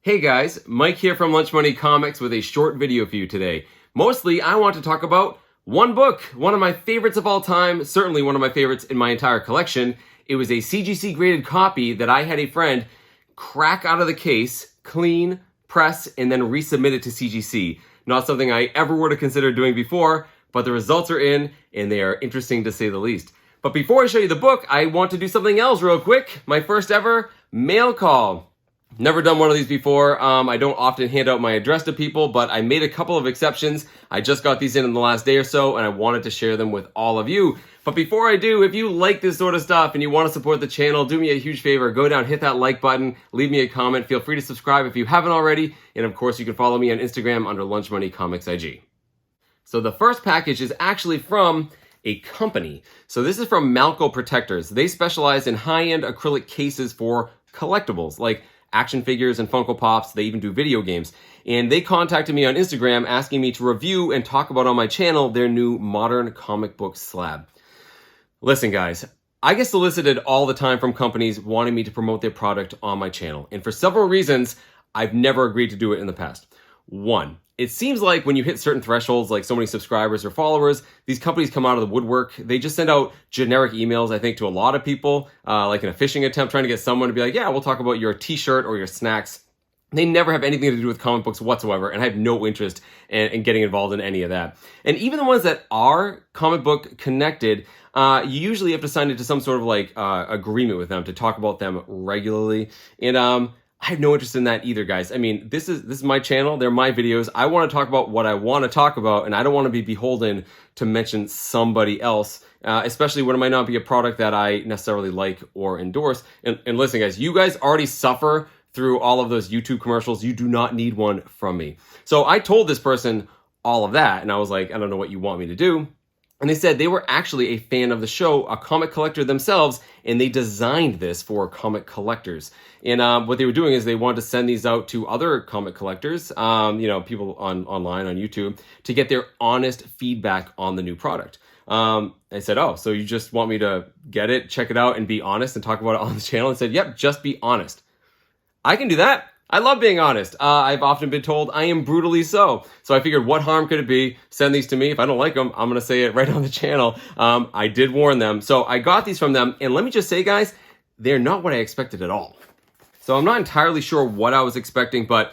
Hey guys, Mike here from Lunch Money Comics with a short video for you today. Mostly, I want to talk about one book, one of my favorites of all time, certainly one of my favorites in my entire collection. It was a CGC graded copy that I had a friend crack out of the case, clean, press, and then resubmit it to CGC. Not something I ever would have considered doing before, but the results are in, and they are interesting to say the least. But before I show you the book, I want to do something else real quick. My first ever mail call. Never done one of these before. I don't often hand out my address to people, but I made a couple of exceptions. I just got these in the last day or so, and I wanted to share them with all of you. But before I do, if you like this sort of stuff and you want to support the channel, do me a huge favor. Go down, hit that like button, leave me a comment. Feel free to subscribe if you haven't already. And of course, you can follow me on Instagram under Lunch Money Comics IG. So the first package is actually from a company. So this is from Malco Protectors. They specialize in high-end acrylic cases for collectibles, like action figures and Funko Pops. They even do video games. And they contacted me on Instagram asking me to review and talk about on my channel their new modern comic book slab. Listen guys, I get solicited all the time from companies wanting me to promote their product on my channel. And for several reasons, I've never agreed to do it in the past. One, it seems like when you hit certain thresholds, like so many subscribers or followers, these companies come out of the woodwork. They just send out generic emails, I think, to a lot of people, like in a phishing attempt, trying to get someone to be like, yeah, we'll talk about your t-shirt or your snacks. They never have anything to do with comic books whatsoever, and I have no interest in getting involved in any of that. And even the ones that are comic book connected, you usually have to sign into some sort of like agreement with them to talk about them regularly. And I have no interest in that either, guys. I mean, this is my channel. They're my videos. I want to talk about what I want to talk about, and I don't want to be beholden to mention somebody else, especially when it might not be a product that I necessarily like or endorse. And listen, guys, you guys already suffer through all of those YouTube commercials. You do not need one from me. So I told this person all of that, and I was like, I don't know what you want me to do. And they said they were actually a fan of the show, a comic collector themselves, and they designed this for comic collectors. And what they were doing is they wanted to send these out to other comic collectors, people online on YouTube, to get their honest feedback on the new product. I said, oh, so you just want me to get it, check it out, and be honest and talk about it on the channel? And said, yep, just be honest. I can do that. I love being honest. I've often been told I am brutally so. So I figured, what harm could it be? Send these to me. If I don't like them, I'm going to say it right on the channel. I did warn them. So I got these from them. And let me just say, guys, they're not what I expected at all. So I'm not entirely sure what I was expecting, but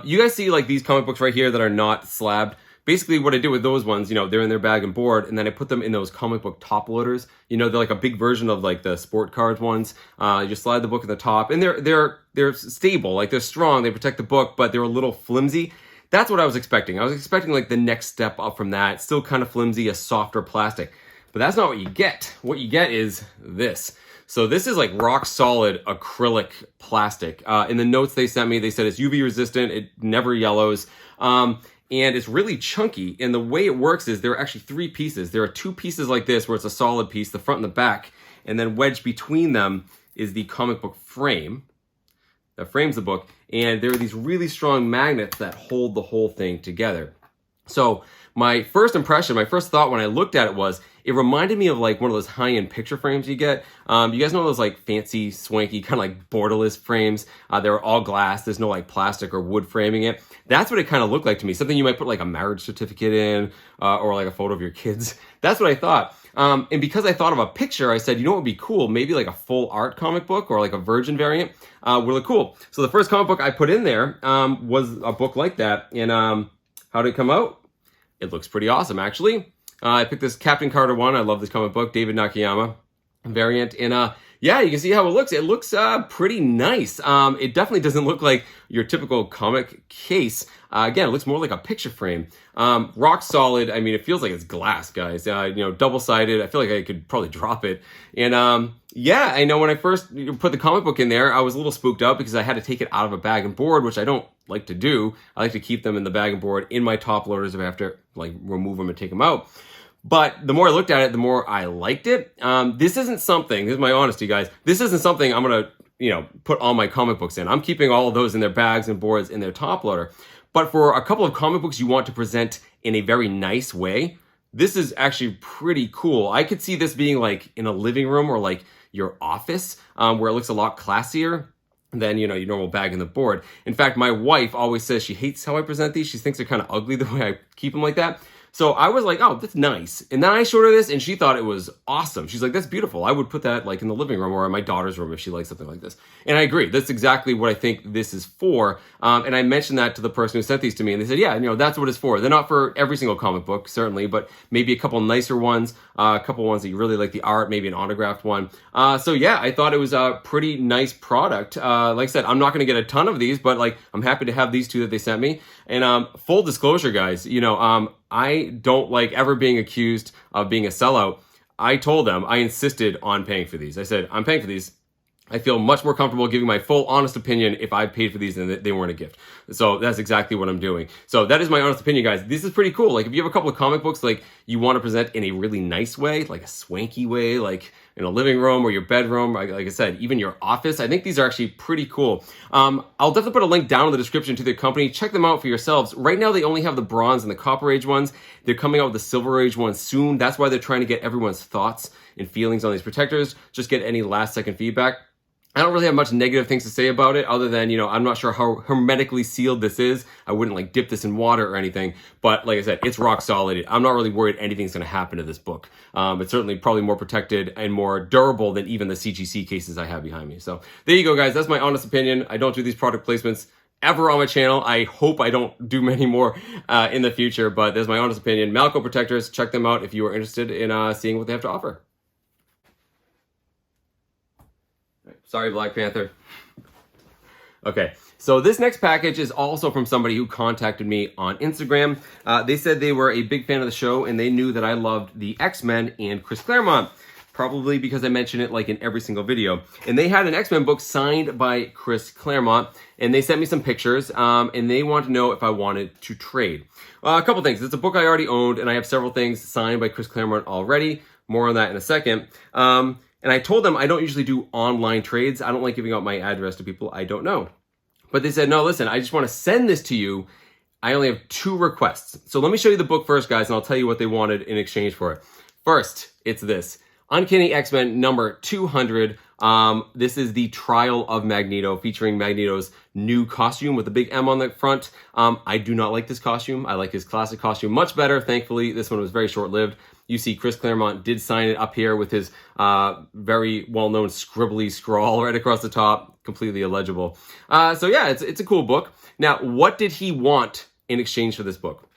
you guys see like these comic books right here that are not slabbed. Basically, what I did with those ones, they're in their bag and board, and then I put them in those comic book top loaders. They're like a big version of like the sport cards ones. You just slide the book at the top, and they're stable, like they're strong, they protect the book, but they're a little flimsy. That's what I was expecting. I was expecting like the next step up from that. Still kind of flimsy, a softer plastic. But that's not what you get. What you get is this. So this is like rock solid acrylic plastic. In the notes they sent me, they said it's UV resistant, it never yellows. And it's really chunky. And the way it works is there are actually three pieces. There are two pieces like this where it's a solid piece, the front and the back. And then wedged between them is the comic book frame that frames the book. And there are these really strong magnets that hold the whole thing together. So my first impression, my first thought when I looked at it was, it reminded me of like one of those high-end picture frames you get. You guys know those like fancy, swanky, kind of like borderless frames? They're all glass. There's no like plastic or wood framing it. That's what it kind of looked like to me. Something you might put like a marriage certificate in or like a photo of your kids. That's what I thought. And because I thought of a picture, I said, you know what would be cool? Maybe like a full art comic book or like a virgin variant would look cool. So the first comic book I put in there was a book like that. And how did it come out? It looks pretty awesome, actually. I picked this Captain Carter one. I love this comic book, David Nakayama variant. And yeah, you can see how it looks. It looks pretty nice. It definitely doesn't look like your typical comic case. Again, it looks more like a picture frame. Rock solid. I mean, it feels like it's glass, guys. Double-sided. I feel like I could probably drop it. And yeah, I know when I first put the comic book in there, I was a little spooked out because I had to take it out of a bag and board, which I don't like to do. I like to keep them in the bag and board in my top loaders if I have to like remove them and take them out. But the more I looked at it, the more I liked it. This isn't something, this is my honesty, guys. This isn't something I'm going to, put all my comic books in. I'm keeping all of those in their bags and boards in their top loader. But for a couple of comic books you want to present in a very nice way, this is actually pretty cool. I could see this being like in a living room or like your office where it looks a lot classier. than, you know, your normal bag and the board. In fact, my wife always says she hates how I present these. She thinks they're kind of ugly the way I keep them like that. So I was like, oh, that's nice. And then I showed her this and she thought it was awesome. She's like, that's beautiful. I would put that like in the living room or in my daughter's room if she likes something like this. And I agree. That's exactly what I think this is for. And I mentioned that to the person who sent these to me and they said, yeah, you know, that's what it's for. They're not for every single comic book, certainly, but maybe a couple nicer ones, a couple ones that you really like the art, maybe an autographed one. So yeah, I thought it was a pretty nice product. Like I said, I'm not going to get a ton of these, but like I'm happy to have these two that they sent me. And full disclosure, guys, you know, I don't like ever being accused of being a sellout. I told them, I insisted on paying for these. I said, I'm paying for these. I feel much more comfortable giving my full honest opinion if I paid for these and they weren't a gift. So that's exactly what I'm doing. So that is my honest opinion, guys. This is pretty cool. Like if you have a couple of comic books like you want to present in a really nice way, like a swanky way, like in a living room or your bedroom, like I said, even your office, I think these are actually pretty cool. I'll definitely put a link down in the description to the company. Check them out for yourselves. Right now, they only have the bronze and the copper age ones. They're coming out with the silver age ones soon. That's why they're trying to get everyone's thoughts and feelings on these protectors. Just get any last second feedback. I don't really have much negative things to say about it other than, you know, I'm not sure how hermetically sealed this is. I wouldn't like dip this in water or anything, but like I said, it's rock solid. I'm not really worried anything's going to happen to this book. It's certainly probably more protected and more durable than even the CGC cases I have behind me. So there you go, guys. That's my honest opinion. I don't do these product placements ever on my channel. I hope I don't do many more in the future, but there's my honest opinion. Malco Protectors, check them out if you are interested in seeing what they have to offer. Sorry, Black Panther. Okay, so this next package is also from somebody who contacted me on Instagram. They said they were a big fan of the show and they knew that I loved the X-Men and Chris Claremont, probably because I mention it like in every single video. And they had an X-Men book signed by Chris Claremont and they sent me some pictures and they wanted to know if I wanted to trade. A couple things. It's a book I already owned and I have several things signed by Chris Claremont already. More on that in a second. And I told them I don't usually do online trades. I don't like giving out my address to people I don't know. But they said, no, listen, I just want to send this to you. I only have 2 requests. So let me show you the book first, guys, and I'll tell you what they wanted in exchange for it. First, it's this. Uncanny X-Men number 200. This is the Trial of Magneto, featuring Magneto's new costume with a big M on the front. I do not like this costume. I like his classic costume much better. Thankfully, this one was very short-lived. You see Chris Claremont did sign it up here with his very well-known scribbly scrawl right across the top, completely illegible. So yeah, it's a cool book. Now, what did he want in exchange for this book?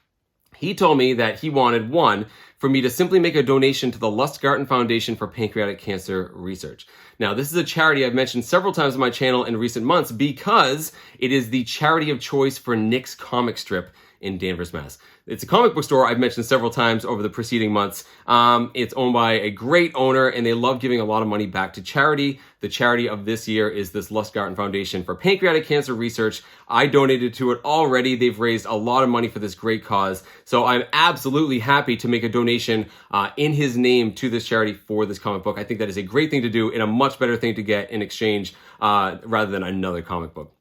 He told me that he wanted, 1, for me to simply make a donation to the Lustgarten Foundation for Pancreatic Cancer Research. Now, this is a charity I've mentioned several times on my channel in recent months because it is the charity of choice for Nick's comic strip in Danvers, Mass. It's a comic book store I've mentioned several times over the preceding months. It's owned by a great owner and they love giving a lot of money back to charity. The charity of this year is this Lustgarten Foundation for Pancreatic Cancer Research. I donated to it already. They've raised a lot of money for this great cause. So I'm absolutely happy to make a donation in his name to this charity for this comic book. I think that is a great thing to do and a much better thing to get in exchange rather than another comic book.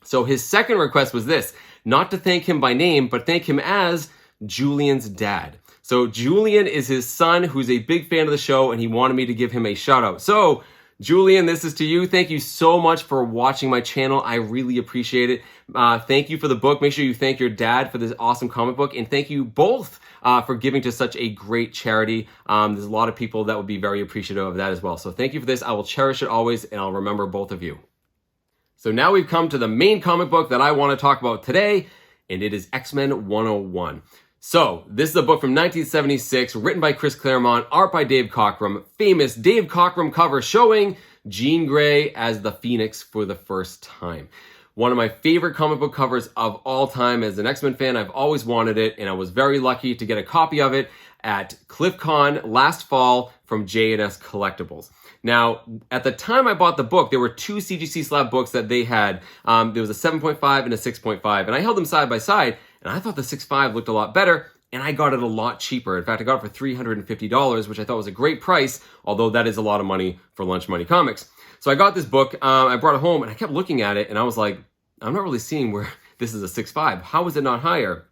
So his second request was this, not to thank him by name, but thank him as Julian's dad. So Julian is his son who's a big fan of the show and he wanted me to give him a shout out. So Julian, this is to you. Thank you so much for watching my channel. I really appreciate it. Thank you for the book. Make sure you thank your dad for this awesome comic book. And thank you both for giving to such a great charity. There's a lot of people that would be very appreciative of that as well. So thank you for this. I will cherish it always and I'll remember both of you. So now we've come to the main comic book that I want to talk about today, and it is X-Men 101. So this is a book from 1976, written by Chris Claremont, art by Dave Cockrum, famous Dave Cockrum cover showing Jean Grey as the Phoenix for the first time. One of my favorite comic book covers of all time. As an X-Men fan, I've always wanted it, and I was very lucky to get a copy of it at CliffCon last fall from J&S Collectibles. Now, at the time I bought the book, there were 2 CGC Slab books that they had. There was a 7.5 and a 6.5, and I held them side by side, and I thought the 6.5 looked a lot better, and I got it a lot cheaper. In fact, I got it for $350, which I thought was a great price, although that is a lot of money for Lunch Money Comics. So I got this book, I brought it home, and I kept looking at it, and I was like, I'm not really seeing where this is a 6.5. How is it not higher?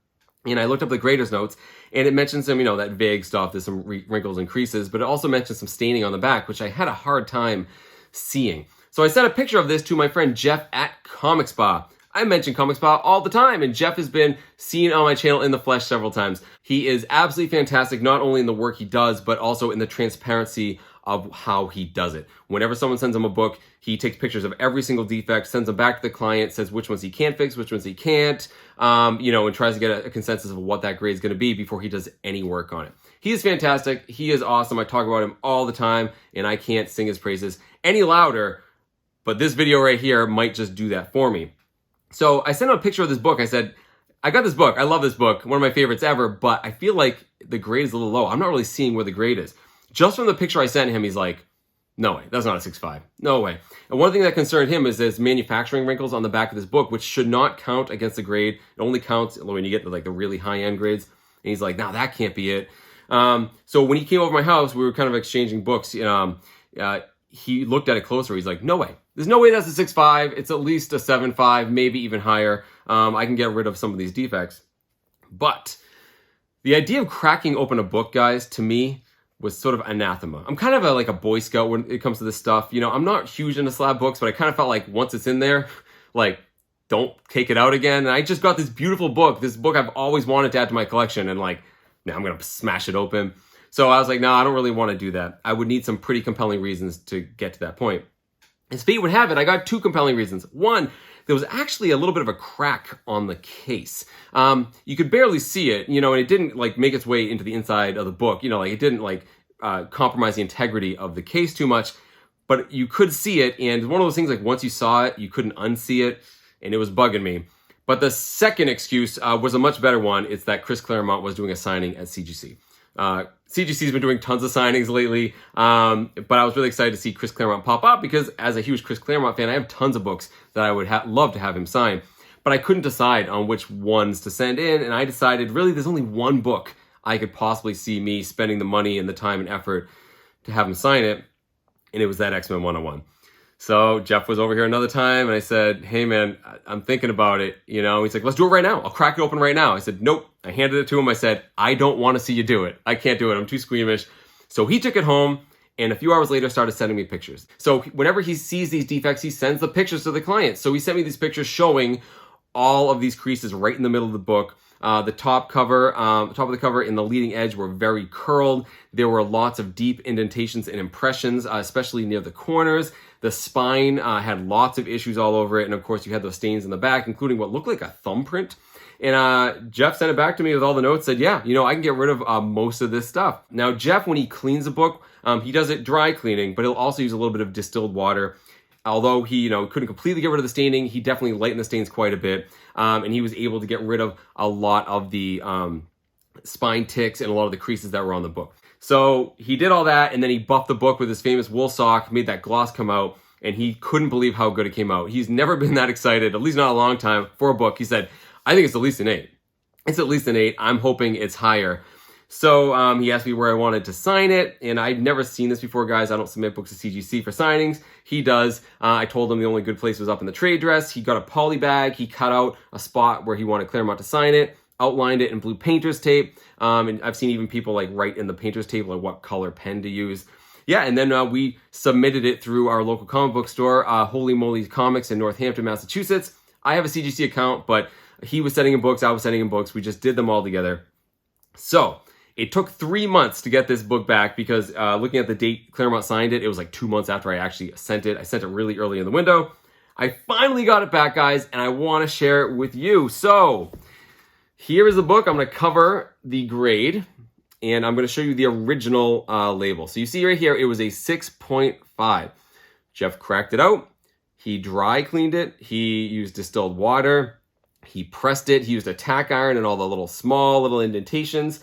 And I looked up the grader's notes, and it mentions some, that vague stuff. There's some wrinkles and creases, but it also mentions some staining on the back, which I had a hard time seeing. So I sent a picture of this to my friend Jeff at Comic Spa. I mention Comic Spa all the time, and Jeff has been seen on my channel in the flesh several times. He is absolutely fantastic, not only in the work he does, but also in the transparency of how he does it. Whenever someone sends him a book, he takes pictures of every single defect, sends them back to the client, says which ones he can fix, which ones he can't, and tries to get a consensus of what that grade is going to be before he does any work on it. He is fantastic. He is awesome. I talk about him all the time, and I can't sing his praises any louder, but this video right here might just do that for me. So I sent him a picture of this book. I said, I got this book. I love this book. One of my favorites ever, but I feel like the grade is a little low. I'm not really seeing where the grade is. Just from the picture I sent him, he's like, no way, that's not a 6.5. No way. And one thing that concerned him is there's manufacturing wrinkles on the back of this book, which should not count against the grade. It only counts when you get to like the really high-end grades. And he's like, no, that can't be it. So when he came over to my house, we were kind of exchanging books. He looked at it closer. He's like, no way. There's no way that's a 6.5. It's at least a 7.5, maybe even higher. I can get rid of some of these defects. But the idea of cracking open a book, guys, to me, was sort of anathema. I'm kind of like a Boy Scout when it comes to this stuff. I'm not huge into slab books, but I kind of felt like once it's in there, like, don't take it out again. And I just got this beautiful book, this book I've always wanted to add to my collection, and like, now I'm going to smash it open. So I was like, no, I don't really want to do that. I would need some pretty compelling reasons to get to that point. As fate would have it, I got two compelling reasons. One, there was actually a little bit of a crack on the case. You could barely see it, and it didn't like make its way into the inside of the book. It didn't like compromise the integrity of the case too much, but you could see it. And one of those things, like once you saw it, you couldn't unsee it, and it was bugging me. But the second excuse was a much better one. It's that Chris Claremont was doing a signing at CGC. CGC's been doing tons of signings lately, but I was really excited to see Chris Claremont pop up because as a huge Chris Claremont fan, I have tons of books that I would love to have him sign, but I couldn't decide on which ones to send in, and I decided really there's only one book I could possibly see me spending the money and the time and effort to have him sign it, and it was that X-Men 101. So Jeff was over here another time, and I said, hey man, I'm thinking about it. He's like, let's do it right now. I'll crack it open right now. I said, nope. I handed it to him. I said, I don't want to see you do it. I can't do it. I'm too squeamish. So he took it home, and a few hours later started sending me pictures. So whenever he sees these defects, he sends the pictures to the client. So he sent me these pictures showing all of these creases right in the middle of the book. The top of the cover and the leading edge were very curled. There were lots of deep indentations and impressions, especially near the corners. The spine had lots of issues all over it. And of course, you had those stains in the back, including what looked like a thumbprint. And Jeff sent it back to me with all the notes, said, yeah, I can get rid of most of this stuff. Now, Jeff, when he cleans a book, he does it dry cleaning, but he'll also use a little bit of distilled water. Although he, couldn't completely get rid of the staining, he definitely lightened the stains quite a bit. And he was able to get rid of a lot of the spine ticks and a lot of the creases that were on the book. So he did all that, and then he buffed the book with his famous wool sock, made that gloss come out, and he couldn't believe how good it came out. He's never been that excited, at least not a long time, for a book. He said, I think it's at least an 8. It's at least an 8. I'm hoping it's higher. So he asked me where I wanted to sign it, and I'd never seen this before, guys. I don't submit books to CGC for signings. He does. I told him the only good place was up in the trade dress. He got a poly bag. He cut out a spot where he wanted Claremont to sign it, outlined it in blue painter's tape, and I've seen even people like write in the painter's tape like what color pen to use. Yeah, and then we submitted it through our local comic book store, Holy Moly Comics in Northampton, Massachusetts. I have a CGC account, but he was sending him books, I was sending him books. We just did them all together. So it took 3 months to get this book back because looking at the date Claremont signed it, it was like 2 months after I actually sent it. I sent it really early in the window. I finally got it back, guys, and I want to share it with you. So here is the book. I'm going to cover the grade, and I'm going to show you the original label. So you see right here, it was a 6.5. Jeff cracked it out. He dry cleaned it. He used distilled water. He pressed it. He used a tack iron and all the small little indentations.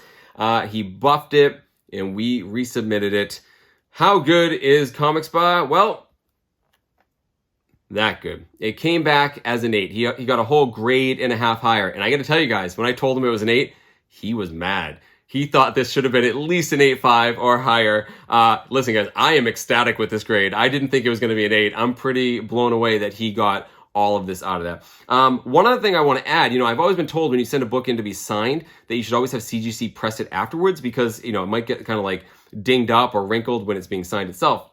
He buffed it, and we resubmitted it. How good is Comic Spa? Well, that good. It came back as an 8. He got a whole grade and a half higher. And I got to tell you guys, when I told him it was an 8, he was mad. He thought this should have been at least an 8.5 or higher. Listen, guys, I am ecstatic with this grade. I didn't think it was going to be an 8. I'm pretty blown away that he got all of this out of that. One other thing I want to add, I've always been told when you send a book in to be signed that you should always have CGC press it afterwards because, it might get kind of like dinged up or wrinkled when it's being signed itself.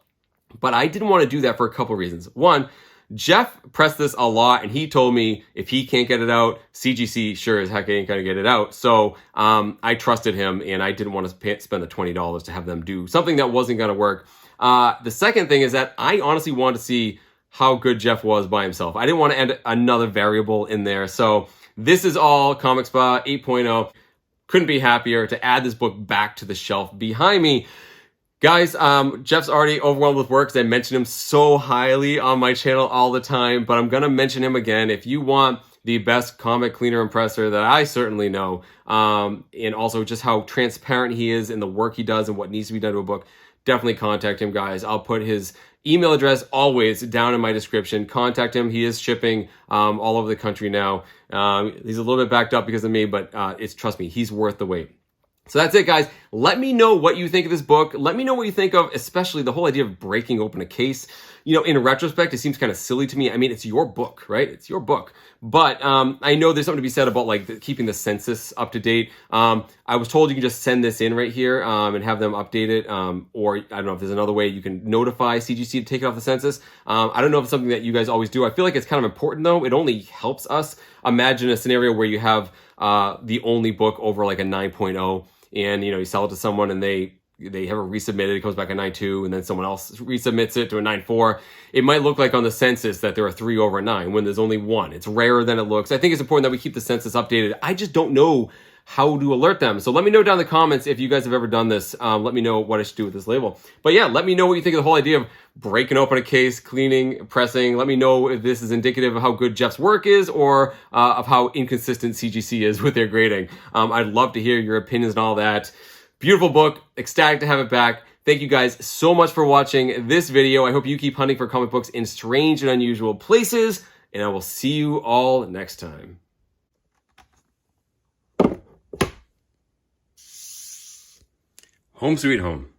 But I didn't want to do that for a couple of reasons. One, Jeff pressed this a lot, and he told me if he can't get it out, CGC sure as heck ain't gonna get it out. So I trusted him, and I didn't want to spend the $20 to have them do something that wasn't gonna work. The second thing is that I honestly wanted to see how good Jeff was by himself. I didn't want to add another variable in there. So this is all Comic Spa 8.0. Couldn't be happier to add this book back to the shelf behind me. Guys, Jeff's already overwhelmed with work because I mention him so highly on my channel all the time, but I'm going to mention him again. If you want the best comic cleaner and presser that I certainly know, and also just how transparent he is in the work he does and what needs to be done to a book, definitely contact him, guys. I'll put his email address always down in my description. Contact him. He is shipping all over the country now. He's a little bit backed up because of me, but trust me, he's worth the wait. So that's it, guys. Let me know what you think of this book. Let me know what you think of, especially the whole idea of breaking open a case. You know, in retrospect, it seems kind of silly to me. I mean, it's your book, right? It's your book. But I know there's something to be said about like keeping the census up to date. I was told you can just send this in right here and have them update it. Or I don't know if there's another way you can notify CGC to take it off the census. I don't know if it's something that you guys always do. I feel like it's kind of important though. It only helps us. Imagine a scenario where you have the only book over like a 9.0. And, you know, you sell it to someone and they have it resubmitted, it comes back a 9.2, and then someone else resubmits it to a 9.4. It might look like on the census that there are 3 over 9 when there's only 1. It's rarer than it looks. I think it's important that we keep the census updated. I just don't know how to alert them. So let me know down in the comments if you guys have ever done this. Let me know what I should do with this label. But yeah, let me know what you think of the whole idea of breaking open a case, cleaning, pressing. Let me know if this is indicative of how good Jeff's work is or of how inconsistent CGC is with their grading. I'd love to hear your opinions and all that. Beautiful book. Ecstatic to have it back. Thank you guys so much for watching this video. I hope you keep hunting for comic books in strange and unusual places, and I will see you all next time. Home sweet home.